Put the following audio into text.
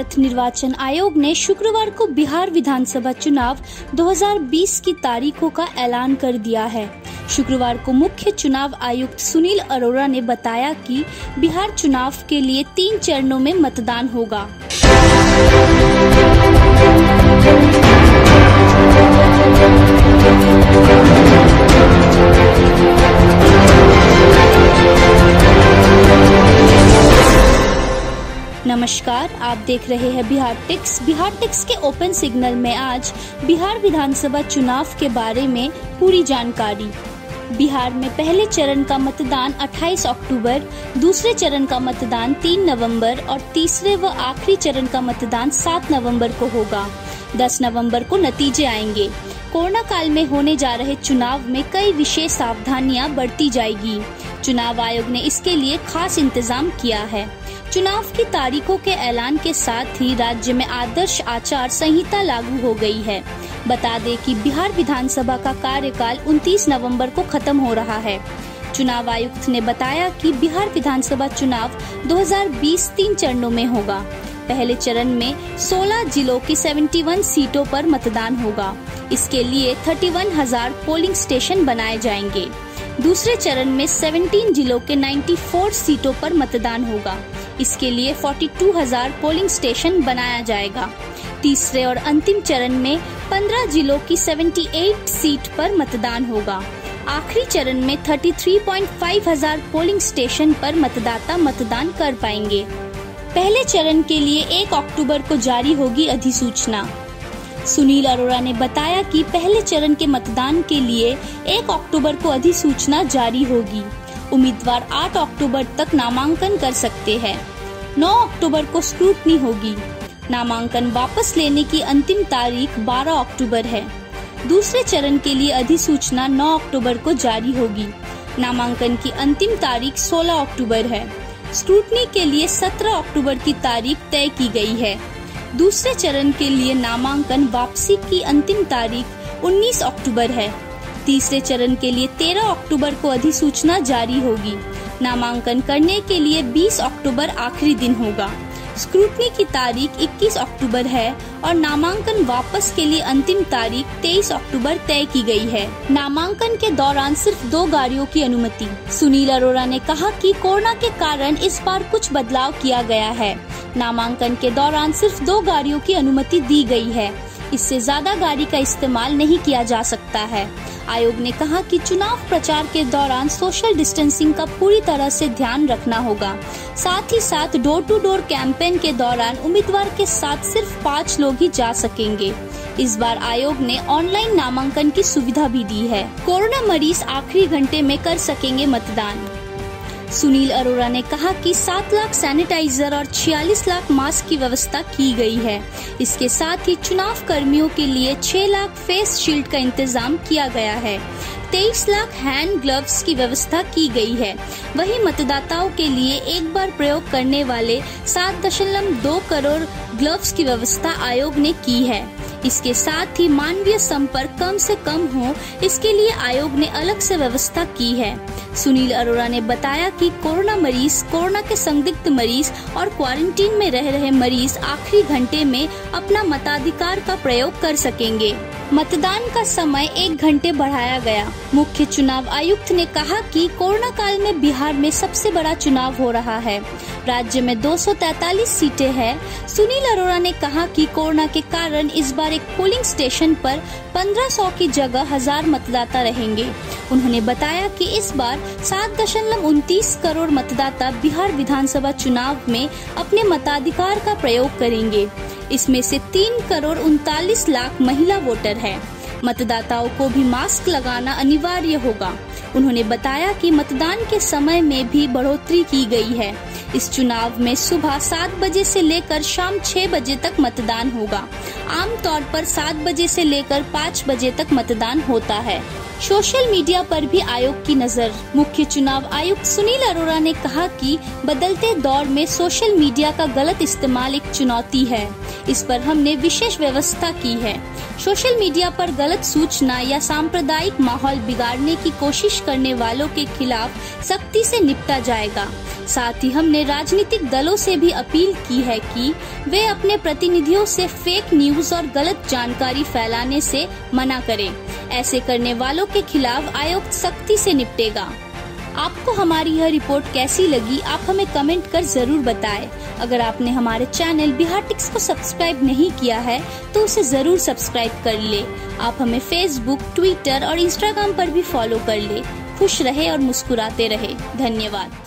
भारत निर्वाचन आयोग ने शुक्रवार को बिहार विधानसभा चुनाव 2020 की तारीखों का ऐलान कर दिया है। शुक्रवार को मुख्य चुनाव आयुक्त सुनील अरोड़ा ने बताया कि बिहार चुनाव के लिए 3 चरणों में मतदान होगा। नमस्कार, आप देख रहे हैं बिहार टिक्स। बिहार टिक्स के ओपन सिग्नल में आज बिहार विधानसभा चुनाव के बारे में पूरी जानकारी। बिहार में पहले चरण का मतदान 28 अक्टूबर, दूसरे चरण का मतदान 3 नवंबर और तीसरे व आखिरी चरण का मतदान 7 नवंबर को होगा। 10 नवंबर को नतीजे आएंगे। कोरोना काल में होने जा रहे चुनाव में कई विशेष सावधानियां बरती जाएगी। चुनाव आयोग ने इसके लिए खास इंतजाम किया है। चुनाव की तारीखों के ऐलान के साथ ही राज्य में आदर्श आचार संहिता लागू हो गई है। बता दें कि बिहार विधानसभा का कार्यकाल 29 नवंबर को खत्म हो रहा है। चुनाव आयुक्त ने बताया कि बिहार विधानसभा चुनाव 2020 3 चरणों में होगा। पहले चरण में 16 जिलों की 71 सीटों पर मतदान होगा। इसके लिए 31,000 पोलिंग स्टेशन बनाए जाएंगे। दूसरे चरण में 17 जिलों के 94 सीटों पर मतदान होगा। इसके लिए 42,000 पोलिंग स्टेशन बनाया जाएगा। तीसरे और अंतिम चरण में 15 जिलों की 78 सीट पर मतदान होगा। आखिरी चरण में 33.5 हजार पोलिंग स्टेशन पर मतदाता मतदान कर पाएंगे। पहले चरण के लिए 1 अक्टूबर को जारी होगी अधिसूचना। सुनील अरोड़ा ने बताया कि पहले चरण के मतदान के लिए 1 अक्टूबर को अधिसूचना जारी होगी। उम्मीदवार 8 अक्टूबर तक नामांकन कर सकते हैं। 9 अक्टूबर को स्क्रूटनी होगी। नामांकन वापस लेने की अंतिम तारीख 12 अक्टूबर है। दूसरे चरण के लिए अधिसूचना 9 अक्टूबर को जारी होगी। नामांकन की अंतिम तारीख 16 अक्टूबर है। स्क्रूटनी के लिए 17 अक्टूबर की तारीख तय की गई है। दूसरे चरण के लिए नामांकन वापसी की अंतिम तारीख 19 अक्टूबर है। तीसरे चरण के लिए 13 अक्टूबर को अधिसूचना जारी होगी। नामांकन करने के लिए 20 अक्टूबर आखिरी दिन होगा। स्क्रूटनी की तारीख 21 अक्टूबर है और नामांकन वापस के लिए अंतिम तारीख 23 अक्टूबर तय की गई है। नामांकन के दौरान सिर्फ 2 गाड़ियों की अनुमति। सुनील अरोड़ा ने कहा कि कोरोना के कारण इस बार कुछ बदलाव किया गया है। नामांकन के दौरान सिर्फ 2 गाड़ियों की अनुमति दी गई है। इससे ज्यादा गाड़ी का इस्तेमाल नहीं किया जा सकता है। आयोग ने कहा कि चुनाव प्रचार के दौरान सोशल डिस्टेंसिंग का पूरी तरह से ध्यान रखना होगा। साथ ही साथ डोर टू डोर कैंपेन के दौरान उम्मीदवार के साथ सिर्फ 5 लोग ही जा सकेंगे। इस बार आयोग ने ऑनलाइन नामांकन की सुविधा भी दी है। कोरोना मरीज आखिरी घंटे में कर सकेंगे मतदान। सुनील अरोड़ा ने कहा कि 7 लाख सैनिटाइजर और 46 लाख मास्क की व्यवस्था की गई है। इसके साथ ही चुनाव कर्मियों के लिए 6 लाख फेस शील्ड का इंतजाम किया गया है। 23 लाख हैंड ग्लव्स की व्यवस्था की गई है। वहीं मतदाताओं के लिए एक बार प्रयोग करने वाले 7.2 करोड़ ग्लव्स की व्यवस्था आयोग ने की है। इसके साथ ही मानवीय संपर्क कम से कम हो, इसके लिए आयोग ने अलग से व्यवस्था की है। सुनील अरोड़ा ने बताया कि कोरोना मरीज, कोरोना के संदिग्ध मरीज और क्वारंटीन में रह रहे मरीज आखिरी घंटे में अपना मताधिकार का प्रयोग कर सकेंगे। मतदान का समय 1 घंटे बढ़ाया गया। मुख्य चुनाव आयुक्त ने कहा कि कोरोना काल में बिहार में सबसे बड़ा चुनाव हो रहा है। राज्य में 243 सीटें हैं। सुनील अरोड़ा ने कहा कि कोरोना के कारण इस बार एक पोलिंग स्टेशन पर 1500 की जगह 1000 मतदाता रहेंगे। उन्होंने बताया कि इस बार 7.29 करोड़ मतदाता बिहार विधानसभा चुनाव में अपने मताधिकार का प्रयोग करेंगे। इसमें से 3 करोड़ 39 लाख महिला वोटर है। मतदाताओं को भी मास्क लगाना अनिवार्य होगा। उन्होंने बताया कि मतदान के समय में भी बढ़ोतरी की गई है। इस चुनाव में सुबह 7 बजे से लेकर शाम 6 बजे तक मतदान होगा। आमतौर पर 7 बजे से लेकर 5 बजे तक मतदान होता है। सोशल मीडिया पर भी आयोग की नजर। मुख्य चुनाव आयुक्त सुनील अरोड़ा ने कहा कि बदलते दौर में सोशल मीडिया का गलत इस्तेमाल एक चुनौती है। इस पर हमने विशेष व्यवस्था की है। सोशल मीडिया पर गलत गलत सूचना या सांप्रदायिक माहौल बिगाड़ने की कोशिश करने वालों के खिलाफ सख्ती से निपटा जाएगा। साथ ही हमने राजनीतिक दलों से भी अपील की है कि वे अपने प्रतिनिधियों से फेक न्यूज और गलत जानकारी फैलाने से मना करें। ऐसे करने वालों के खिलाफ आयोग सख्ती से निपटेगा। आपको हमारी यह रिपोर्ट कैसी लगी, आप हमें कमेंट कर जरूर बताएं। अगर आपने हमारे चैनल बिहार टिक्स को सब्सक्राइब नहीं किया है तो उसे जरूर सब्सक्राइब कर ले। आप हमें फेसबुक, ट्विटर और इंस्टाग्राम पर भी फॉलो कर ले। खुश रहे और मुस्कुराते रहे। धन्यवाद।